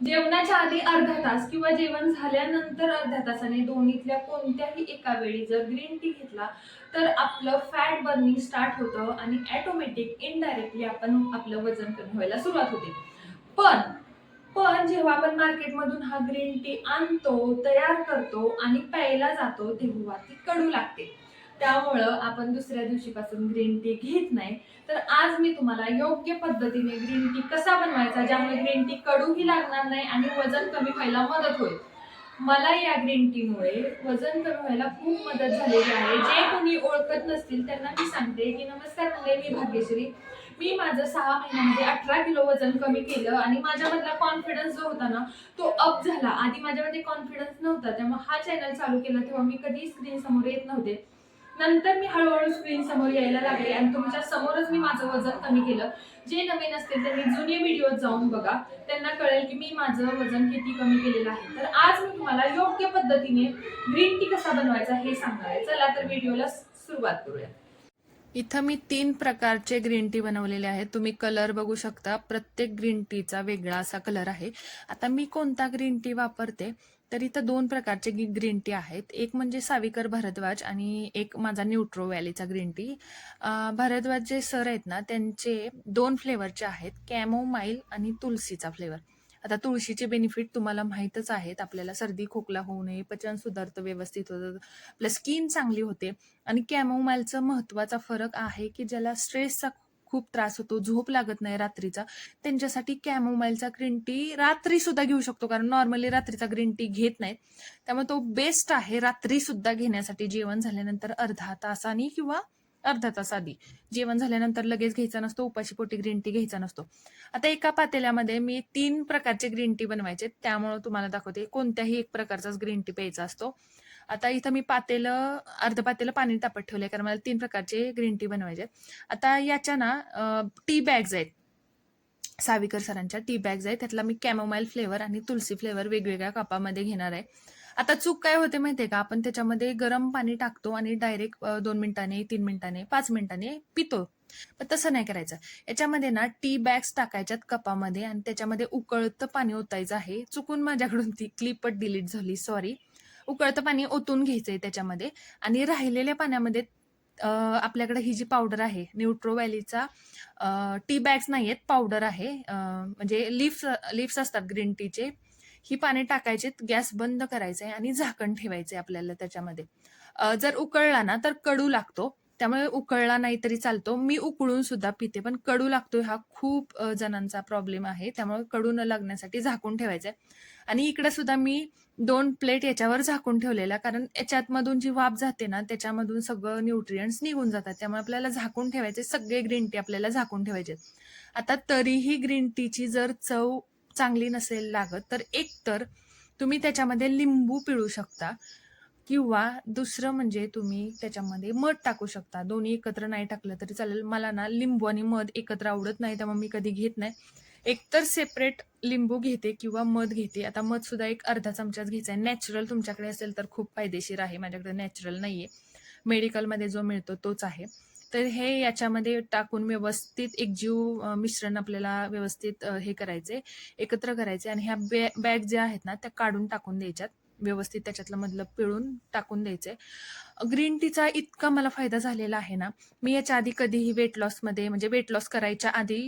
जेवणाच्या आधी अर्धा तास किंवा जेवण झाल्यानंतर अर्ध्या तासाने दोन्हीतल्या कोणत्याही एका वेळी जर ग्रीन टी घेतला तर आपलं फॅट बर्निंग स्टार्ट होतं आणि ऑटोमॅटिक इनडायरेक्टली आपण आपलं वजन कमी व्हायला सुरुवात होते. पण पण जेव्हा आपण मार्केटमधून हा ग्रीन टी आणतो, तयार करतो आणि प्यायला जातो तेव्हा ती कडू लागते. त्यामुळं आपण दुसऱ्या दिवशीपासून ग्रीन टी घेत नाही. तर आज मी तुम्हाला योग्य पद्धतीने ग्रीन टी कसा बनवायचा ज्यामुळे ग्रीन टी कडूही लागणार नाही आणि वजन कमी व्हायला मदत होईल. मला या ग्रीन टी मुळे वजन कमी व्हायला खूप मदत झालेली आहे. जे कोणी ओळखत नसतील त्यांना मी सांगते की नमस्कार मंडळी, मी भाग्यश्री. मी माझं 6 महिन्यामध्ये 18 किलो वजन कमी केलं आणि माझ्यामधला कॉन्फिडन्स जो होता ना तो अप झाला. आधी माझ्यामध्ये कॉन्फिडन्स नव्हता, त्यामुळे हा चॅनल चालू केला तेव्हा मी कधी स्क्रीन समोर येत नव्हते. नंतर मी हळूहळू स्क्रीन समोर यायला लागले आणि तुमच्या समोरच मी माझं वजन कमी केलं. जे नवीन असतील त्यांनी जुने व्हिडिओ जाऊन बघा, त्यांना कळेल की मी माझं वजन किती कमी केलेलं आहे. तर आज मी तुम्हाला योग्य पद्धतीने ग्रीन टी कसा बनवायचा हे सांगणार आहे. चला तर व्हिडिओला सुरुवात करूया. इथं मी 3 प्रकारचे ग्रीन टी बनवलेले आहेत. तुम्ही कलर बघू शकता. प्रत्येक ग्रीन टीचा वेगळा असा कलर आहे. आता मी कोणता ग्रीन टी वापरते, तर इथं 2 प्रकारचे ग्रीन टी आहेत. एक म्हणजे साविकर भारद्वाज आणि एक माझा न्यूट्रो व्हॅलीचा ग्रीन टी. भारद्वाज जे सर आहेत ना, त्यांचे 2 फ्लेवरचे आहेत. कॅमोमाईल आणि तुलसीचा फ्लेवर. आता तुळशीचे बेनिफिट तुम्हाला माहीतच आहेत. आपल्याला सर्दी खोकला होऊ नये, पचन सुधारतं, व्यवस्थित होतं, आपलं स्किन चांगली होते. आणि कॅमोमाईलचा महत्त्वाचा फरक आहे की ज्याला स्ट्रेसचा खूप त्रास होतो, झोप लागत नाही रात्रीचा, त्यांच्यासाठी कॅमोमाईलचा ग्रीन टी रात्री सुद्धा घेऊ शकतो, कारण नॉर्मली रात्रीचा ग्रीन टी घेत नाहीत. त्यामुळे तो बेस्ट आहे रात्री सुद्धा घेण्यासाठी. जेवण झाल्यानंतर अर्धा तासाने किंवा अर्धा तास आधी. जेवण झाल्यानंतर लगेच घ्यायचा नसतो, उपाशी पोटी ग्रीन टी घ्यायचा नसतो. आता एका पातेल्यामध्ये मी 3 प्रकारचे ग्रीन टी बनवायचे, त्यामुळे तुम्हाला दाखवते. कोणत्याही एक प्रकारचाच ग्रीन टी प्यायचा असतो. आता इथं मी अर्ध पातेलं पाणी तापत ठेवलंय, कारण मला 3 प्रकारचे ग्रीन टी बनवायचे. आता याच्या ना टी बॅग्स आहेत. साविकर सरांच्या टी बॅग्स आहेत. त्यातला मी कॅमोमाईल फ्लेवर आणि तुलसी फ्लेवर वेगवेगळ्या कपामध्ये घेणार आहे. आता चूक काय होते माहितीये का, आपण त्याच्यामध्ये गरम पाणी टाकतो आणि डायरेक्ट 2 मिनिटांनी, 3 मिनिटांनी, 5 मिनिटांनी पितो. पण तसं नाही करायचं. याच्यामध्ये ना टी बॅग्स टाकायच्यात कपामध्ये आणि त्याच्यामध्ये उकळतं पाणी ओतायचं आहे. चुकून माझ्याकडून ती क्लिपच डिलीट झाली, सॉरी. उकळतं पाणी ओतून घ्यायचंय त्याच्यामध्ये आणि राहिलेल्या पाण्यामध्ये आपल्याकडे ही जी पावडर आहे, न्यूट्रो व्हॅलीचा टी बॅग्स नाहीयेत, पावडर आहे. म्हणजे लीव्स असतात ग्रीन टीचे. ही पाणी टाकायचे, गॅस बंद करायचा आहे आणि झाकण ठेवायचंय आपल्याला त्याच्यामध्ये. जर उकळला ना तर कडू लागतो. त्यामुळे उकळला नाही तरी चालतो. मी उकळून सुद्धा पिते, पण कडू लागतोय हा खूप जणांचा प्रॉब्लेम आहे. त्यामुळे कडू न लागण्यासाठी झाकून ठेवायचंय. आणि इकडे सुद्धा मी 2 प्लेट याच्यावर झाकून ठेवलेल्या, कारण याच्यातमधून जी वाफ जाते ना, त्याच्यामधून सगळं न्यूट्रिएंट्स निघून जातात. त्यामुळे आपल्याला झाकून ठेवायचे, सगळे ग्रीन टी आपल्याला झाकून ठेवायचे. आता तरीही ग्रीन टीची जर चव चांगली नसेल लागत, तर एकतर तुम्ही त्याच्यामध्ये लिंबू पिळू शकता किंवा दुसरं म्हणजे तुम्ही त्याच्यामध्ये मध टाकू शकता. दोन्ही एकत्र नाही टाकलं तरी चालेल. मला ना लिंबू आणि मध एकत्र आवडत नाही, त्यामुळे मी कधी घेत नाही. एकतर सेपरेट लिंबू घेते किंवा मध घेते. आता मध सुद्धा एक अर्धा चमचाच घ्यायचा आहे. नॅचरल तुमच्याकडे असेल तर खूप फायदेशीर आहे. माझ्याकडे नॅचरल नाहीये. मेडिकलमध्ये जो मिळतो तोच आहे. तर हे याच्यामध्ये टाकून व्यवस्थित एकजीव मिश्रण आपल्याला व्यवस्थित हे करायचे, एकत्र करायचे आणि ह्या बॅग ज्या आहेत ना त्या काढून टाकून द्यायच्यात. व्यवस्थित त्याच्यातलं मधलं पिळून टाकून द्यायचंय. ग्रीन टीचा इतका मला फायदा झालेला आहे ना, मी याच्या आधी कधीही वेट लॉसमध्ये, म्हणजे वेट लॉस करायच्या आधी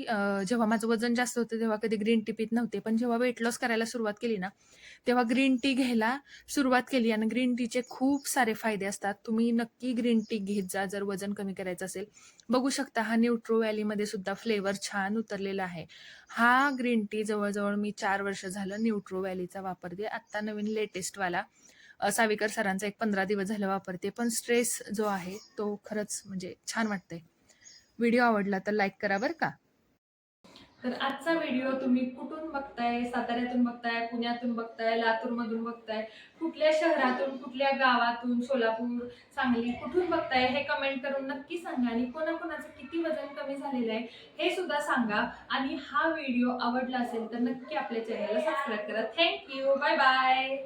जेव्हा माझं वजन जास्त होतं तेव्हा कधी ग्रीन टी पीत नव्हते. पण जेव्हा वेट लॉस करायला सुरुवात केली ना, तेव्हा ग्रीन टी घ्यायला सुरुवात केली आणि ग्रीन टीचे खूप सारे फायदे असतात. तुम्ही नक्की ग्रीन टी घेत जा जर वजन कमी करायचं असेल. बघू शकता हा न्यूट्रो व्हॅलीमध्ये सुद्धा फ्लेवर छान उतरलेला आहे. हा ग्रीन टी जवळ मी 4 वर्ष झालं न्यूट्रो व्हॅलीचा वापरते. आत्ता नवीन लेटेस्टवाला साविकर सरांचा एक 15 दिवस झालं वापरते. पण स्ट्रेस जो आहे तो खरंच म्हणजे छान वाटतंय. व्हिडिओ आवडला तर लाईक करा बरं का. तर आजचा व्हिडिओ तुम्ही कुठून बघताय? साताऱ्यातून बघताय, पुण्यातून बघताय, लातूरमधून बघताय, कुठल्या शहरातून, कुठल्या गावातून, सोलापूर, सांगली कुठून बघताय हे कमेंट करून नक्की सांगा. आणि कोणाकोणाचं किती वजन कमी झालेलं आहे हे सुद्धा सांगा. आणि हा व्हिडिओ आवडला असेल तर नक्की आपल्या चॅनलला सबस्क्राईब करा. थँक्यू. Bye bye.